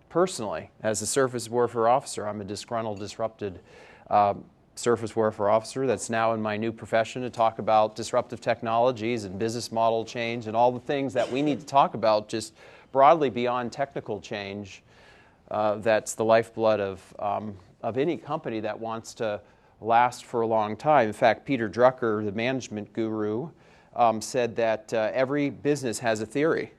personally, as a surface warfare officer. I'm a disgruntled, disrupted surface warfare officer that's now in my new profession to talk about disruptive technologies and business model change and all the things that we need to talk about just broadly beyond technical change. That's the lifeblood of any company that wants to last for a long time. In fact, Peter Drucker, the management guru, said that every business has a theory.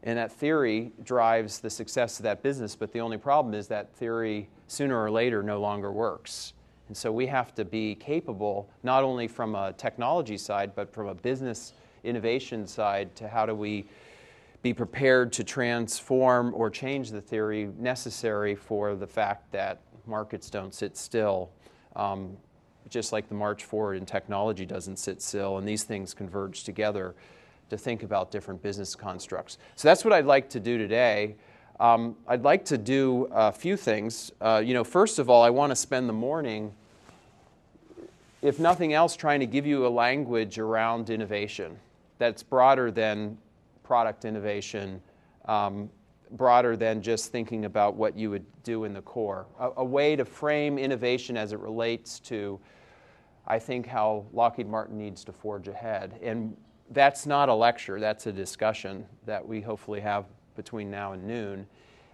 And that theory drives the success of that business, but the only problem is that theory sooner or later no longer works. And so we have to be capable, not only from a technology side, but from a business innovation side, to how do we be prepared to transform or change the theory necessary for the fact that markets don't sit still, just like the march forward in technology doesn't sit still, and these things converge together to think about different business constructs. So that's what I'd like to do today. I'd like to do a few things. First of all, I want to spend the morning, if nothing else, trying to give you a language around innovation that's broader than product innovation, broader than just thinking about what you would do in the core. A way to frame innovation as it relates to, I think, how Lockheed Martin needs to forge ahead. And that's not a lecture, that's a discussion that we hopefully have between now and noon.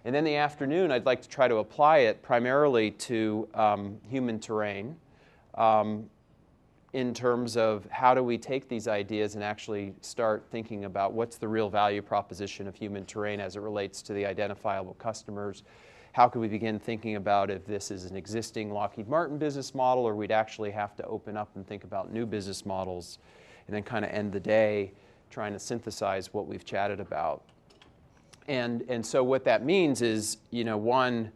And then the afternoon, I'd like to try to apply it primarily to human terrain, in terms of how do we take these ideas and actually start thinking about what's the real value proposition of human terrain as it relates to the identifiable customers. How can we begin thinking about if this is an existing Lockheed Martin business model, or we'd actually have to open up and think about new business models, and then kind of end the day trying to synthesize what we've chatted about. And so what that means is, one,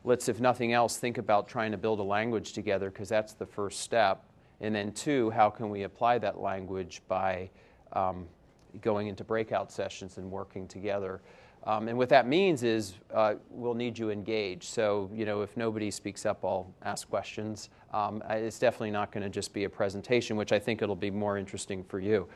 let's, if nothing else, think about trying to build a language together, because that's the first step. And then two, how can we apply that language by going into breakout sessions and working together. And what that means is we'll need you engaged. So, if nobody speaks up, I'll ask questions. It's definitely not going to just be a presentation, which I think it'll be more interesting for you.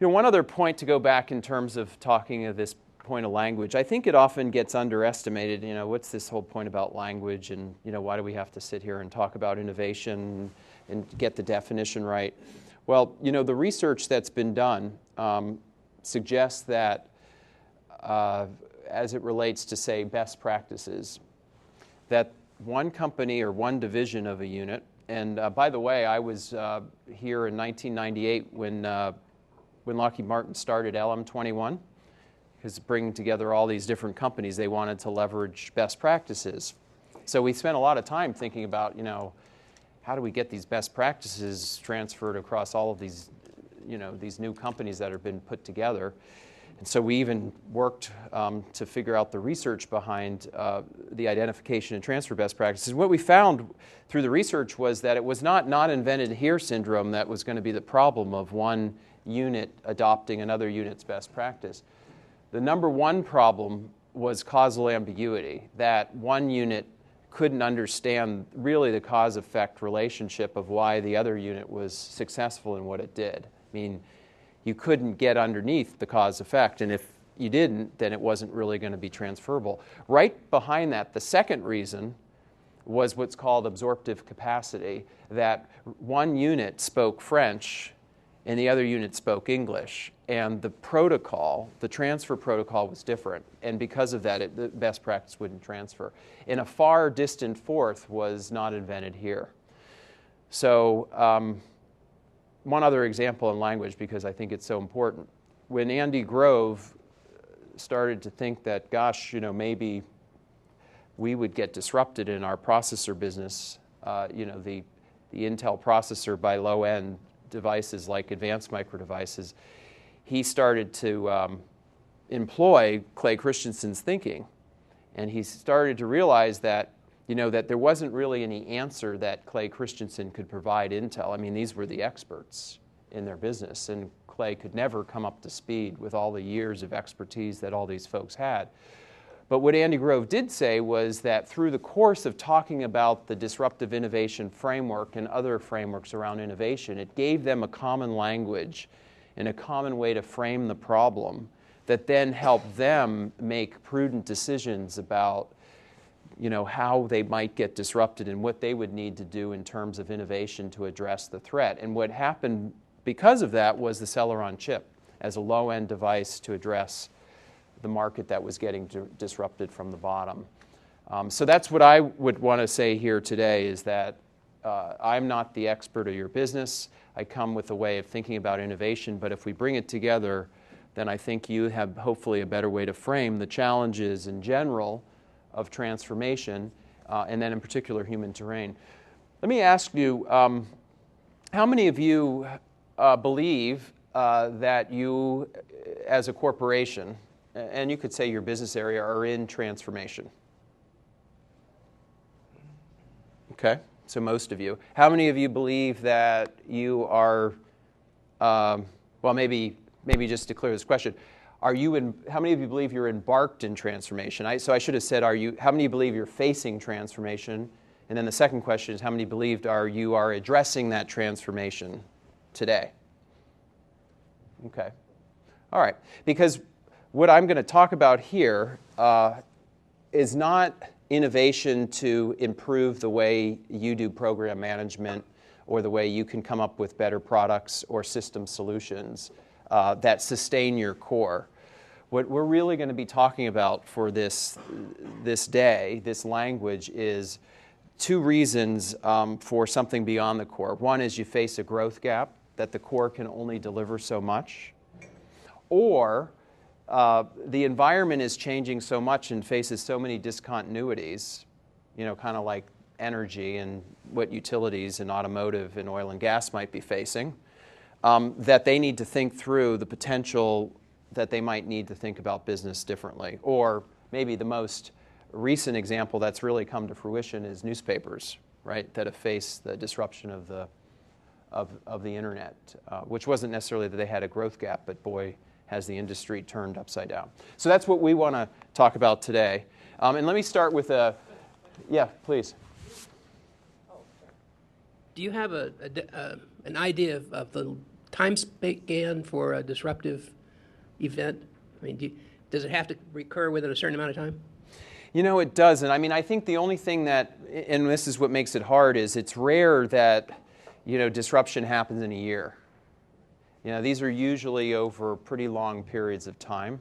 One other point to go back in terms of talking of this point of language, I think it often gets underestimated. What's this whole point about language, and why do we have to sit here and talk about innovation and get the definition right? Well, the research that's been done suggests that as it relates to, say, best practices, that one company or one division of a unit, and by the way, I was here in 1998 when Lockheed Martin started LM-21, because bringing together all these different companies, they wanted to leverage best practices. So we spent a lot of time thinking about, how do we get these best practices transferred across all of these, these new companies that have been put together. And so we even worked to figure out the research behind the identification and transfer best practices. What we found through the research was that it was not invented here syndrome that was going to be the problem of one unit adopting another unit's best practice. The number one problem was causal ambiguity, that one unit couldn't understand really the cause-effect relationship of why the other unit was successful in what it did. I mean, you couldn't get underneath the cause-effect, and if you didn't, then it wasn't really going to be transferable. Right behind that, the second reason was what's called absorptive capacity, that one unit spoke French and the other unit spoke English, and the protocol, the transfer protocol, was different, and because of that, the best practice wouldn't transfer. And a far distant fourth was not invented here. So one other example in language, because I think it's so important. When Andy Grove started to think that, gosh, maybe we would get disrupted in our processor business, the Intel processor by low-end devices like advanced micro devices, he started to employ Clay Christensen's thinking. And he started to realize that, that there wasn't really any answer that Clay Christensen could provide Intel. I mean, these were the experts in their business, and Clay could never come up to speed with all the years of expertise that all these folks had. But what Andy Grove did say was that through the course of talking about the disruptive innovation framework and other frameworks around innovation, it gave them a common language and a common way to frame the problem that then help them make prudent decisions about how they might get disrupted and what they would need to do in terms of innovation to address the threat. And what happened because of that was the Celeron chip as a low-end device to address the market that was getting disrupted from the bottom. So that's what I would want to say here today is that I'm not the expert of your business. I come with a way of thinking about innovation, but if we bring it together, then I think you have hopefully a better way to frame the challenges in general of transformation, and then in particular human terrain. Let me ask you, how many of you believe that you, as a corporation, and you could say your business area, are in transformation? Okay, so most of you. How many of you believe that you are, well, maybe just to clear this question, how many of you believe you're embarked in transformation? So I should have said, how many believe you're facing transformation? And then the second question is, how many believed you are addressing that transformation today? Okay. All right. Because what I'm going to talk about here is not innovation to improve the way you do program management or the way you can come up with better products or system solutions that sustain your core. What we're really going to be talking about for this day, this language, is two reasons for something beyond the core. One is you face a growth gap that the core can only deliver so much, or the environment is changing so much and faces so many discontinuities, kind of like energy and what utilities and automotive and oil and gas might be facing, that they need to think through the potential that they might need to think about business differently. Or maybe the most recent example that's really come to fruition is newspapers, right, that have faced the disruption of the internet, which wasn't necessarily that they had a growth gap, but boy, has the industry turned upside down. So that's what we want to talk about today. And let me start with yeah, please. Do you have an idea of the time span for a disruptive event? I mean, does it have to recur within a certain amount of time? It doesn't. I mean, I think the only thing that, and this is what makes it hard, is it's rare that, disruption happens in a year. These are usually over pretty long periods of time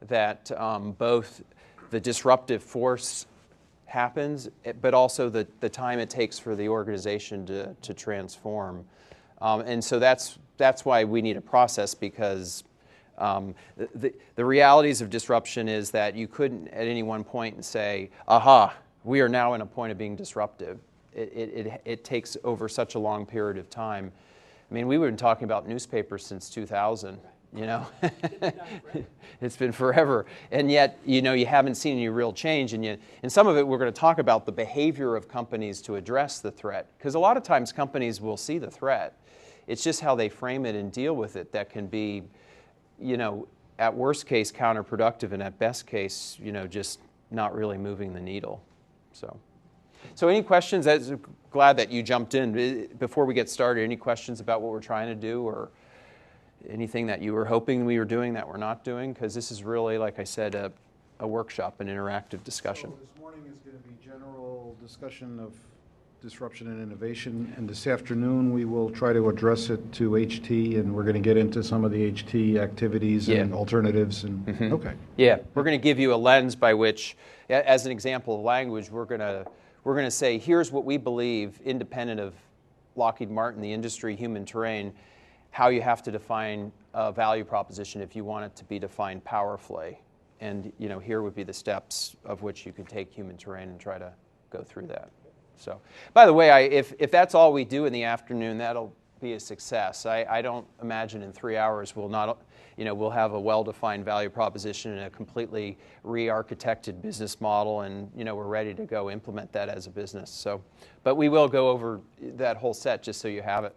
that both the disruptive force happens, but also the time it takes for the organization to transform. And so that's why we need a process, because the realities of disruption is that you couldn't at any one point say, aha, we are now in a point of being disruptive. It takes over such a long period of time. I mean, we've been talking about newspapers since 2000, It's been forever. And yet, you haven't seen any real change. And some of it, we're going to talk about the behavior of companies to address the threat. Because a lot of times companies will see the threat. It's just how they frame it and deal with it that can be, at worst case counterproductive, and at best case, just not really moving the needle. So any questions? I'm glad that you jumped in. Before we get started, any questions about what we're trying to do, or anything that you were hoping we were doing that we're not doing? Because this is really, like I said, a workshop, an interactive discussion. So this morning is going to be general discussion of disruption and innovation, and this afternoon we will try to address it to HT, and we're going to get into some of the HT activities and alternatives. And okay. Yeah, we're going to give you a lens by which, as an example of language, we're going to say, here's what we believe, independent of Lockheed Martin, the industry, human terrain, how you have to define a value proposition if you want it to be defined powerfully. And here would be the steps of which you could take human terrain and try to go through that. So, by the way, if that's all we do in the afternoon, that'll be a success. I don't imagine in 3 hours we'll have a well-defined value proposition and a completely re-architected business model, and we're ready to go implement that as a business. So, but we will go over that whole set just so you have it.